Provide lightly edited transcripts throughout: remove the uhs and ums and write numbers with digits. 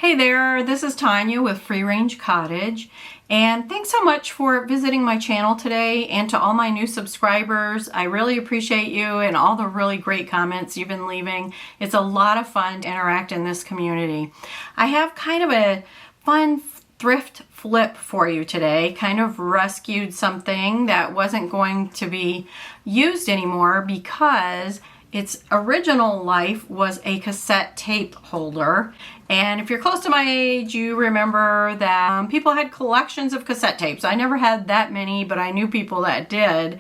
Hey there, this is Tanya with Free Range Cottage, and thanks so much for visiting my channel today. And to all my new subscribers, I really appreciate you and all the really great comments you've been leaving. It's a lot of fun to interact in this community. I have kind of a fun thrift flip for you today. Kind of rescued something that wasn't going to be used anymore because its original life was a cassette tape holder. And if you're close to my age, you remember that people had collections of cassette tapes. I never had that many, but I knew people that did.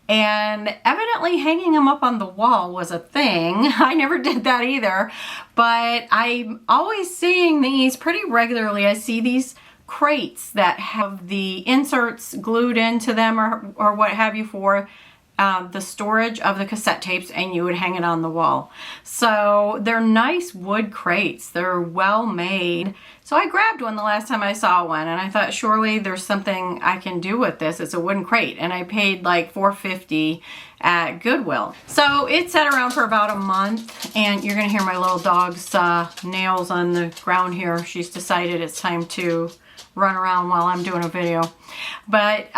And evidently hanging them up on the wall was a thing. I never did that either, but I'm always seeing these pretty regularly. I see these crates that have the inserts glued into them or what have you for the storage of the cassette tapes, and you would hang it on the wall. So they're nice wood crates. They're well made. So I grabbed one the last time I saw one, and I thought surely there's something I can do with this. It's a wooden crate, and I paid like $4.50 at Goodwill. So it sat around for about a month, and you're gonna hear my little dog's nails on the ground here. She's decided it's time to run around while I'm doing a video. But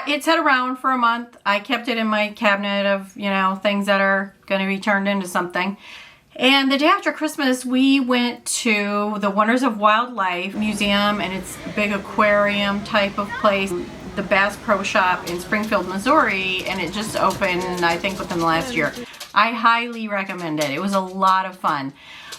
it sat around for a month. I kept it in my cabinet of, things that are going to be turned into something. And the day after Christmas, we went to the Wonders of Wildlife Museum, and it's a big aquarium type of place, the Bass Pro Shop in Springfield, Missouri, and it just opened, I think, within the last year. I highly recommend it. It was a lot of fun.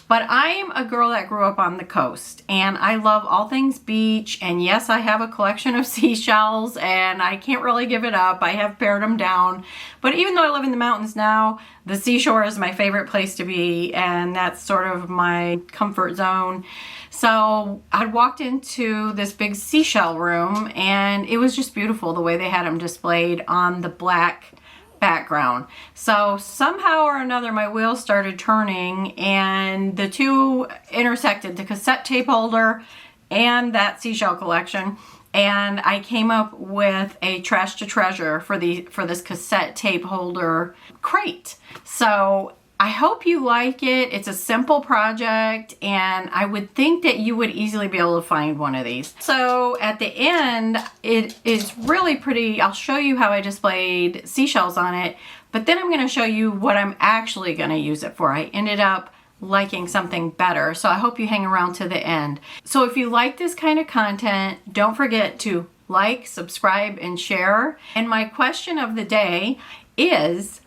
But I'm a girl that grew up on the coast, and I love all things beach, and yes, I have a collection of seashells, and I can't really give it up. I have pared them down, but even though I live in the mountains now, the seashore is my favorite place to be, and that's sort of my comfort zone. So I walked into this big seashell room, and it was just beautiful the way they had them displayed on the black background. So somehow or another my wheels started turning and the two intersected, the cassette tape holder and that seashell collection, and I came up with a trash to treasure for this cassette tape holder crate. So I hope you like it. It's a simple project, and I would think that you would easily be able to find one of these. So at the end, it is really pretty. I'll show you how I displayed seashells on it, but then I'm going to show you what I'm actually going to use it for. I ended up liking something better, so I hope you hang around to the end. So if you like this kind of content, don't forget to like, subscribe, and share. And my question of the day is,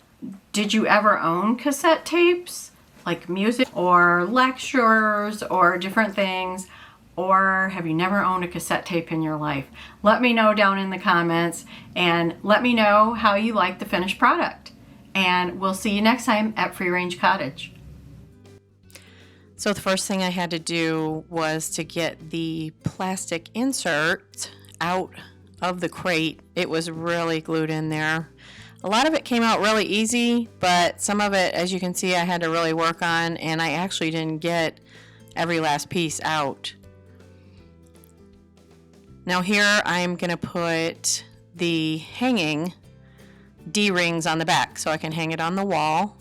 did you ever own cassette tapes, like music or lectures or different things? Or have you never owned a cassette tape in your life? Let me know down in the comments, and let me know how you like the finished product. And we'll see you next time at Free Range Cottage. So the first thing I had to do was to get the plastic insert out of the crate. It was really glued in there. A lot of it came out really easy, but some of it, as you can see, I had to really work on, and I actually didn't get every last piece out. Now here I'm going to put the hanging D-rings on the back so I can hang it on the wall.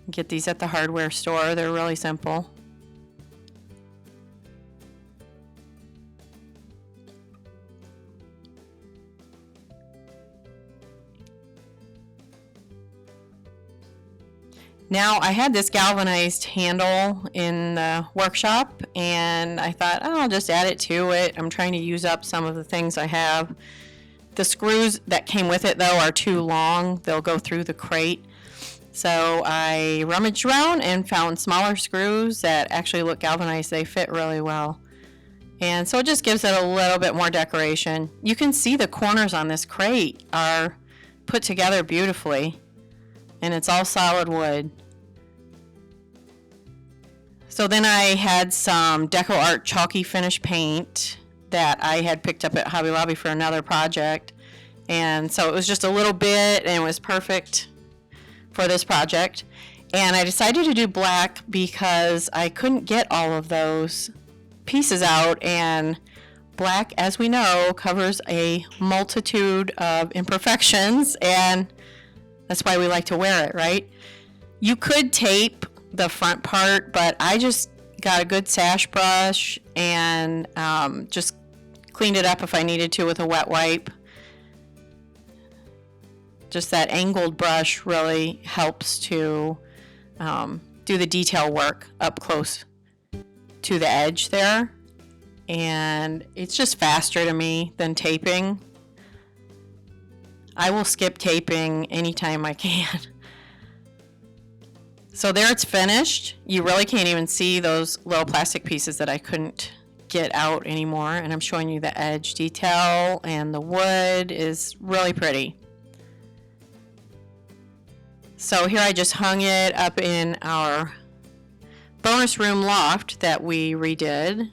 Get these at the hardware store. They're really simple. Now I had this galvanized handle in the workshop, and I thought, oh, I'll just add it to it. I'm trying to use up some of the things I have. The screws that came with it, though, are too long. They'll go through the crate. So I rummaged around and found smaller screws that actually look galvanized. They fit really well. And so it just gives it a little bit more decoration. You can see the corners on this crate are put together beautifully, and it's all solid wood. So then I had some Deco Art chalky finish paint that I had picked up at Hobby Lobby for another project, and so it was just a little bit, and it was perfect for this project. And I decided to do black because I couldn't get all of those pieces out, and black, as we know, covers a multitude of imperfections, and that's why we like to wear it, right? You could tape the front part, but I just got a good sash brush and just cleaned it up if I needed to with a wet wipe. Just that angled brush really helps to do the detail work up close to the edge there. And it's just faster to me than taping. I will skip taping anytime I can. So there it's finished. You really can't even see those little plastic pieces that I couldn't get out anymore. And I'm showing you the edge detail, and the wood is really pretty. So here I just hung it up in our bonus room loft that we redid.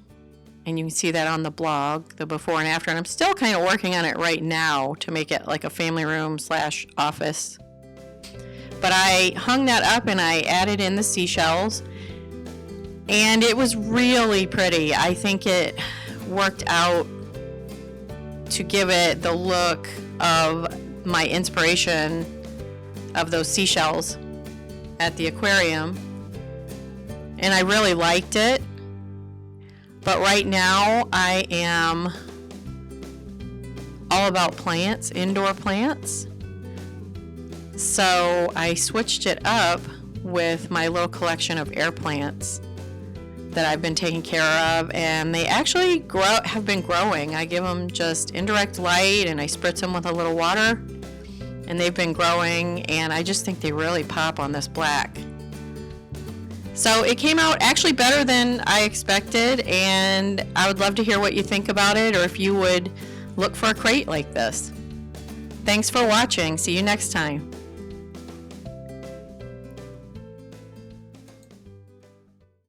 And you can see that on the blog, the before and after. And I'm still kind of working on it right now to make it like a family room / office. But I hung that up and I added in the seashells. And it was really pretty. I think it worked out to give it the look of my inspiration of those seashells at the aquarium. And I really liked it. But right now I am all about plants, indoor plants. So I switched it up with my little collection of air plants that I've been taking care of, and they actually have been growing. I give them just indirect light and I spritz them with a little water, and they've been growing, and I just think they really pop on this black. So it came out actually better than I expected, and I would love to hear what you think about it, or if you would look for a crate like this. Thanks for watching. See you next time.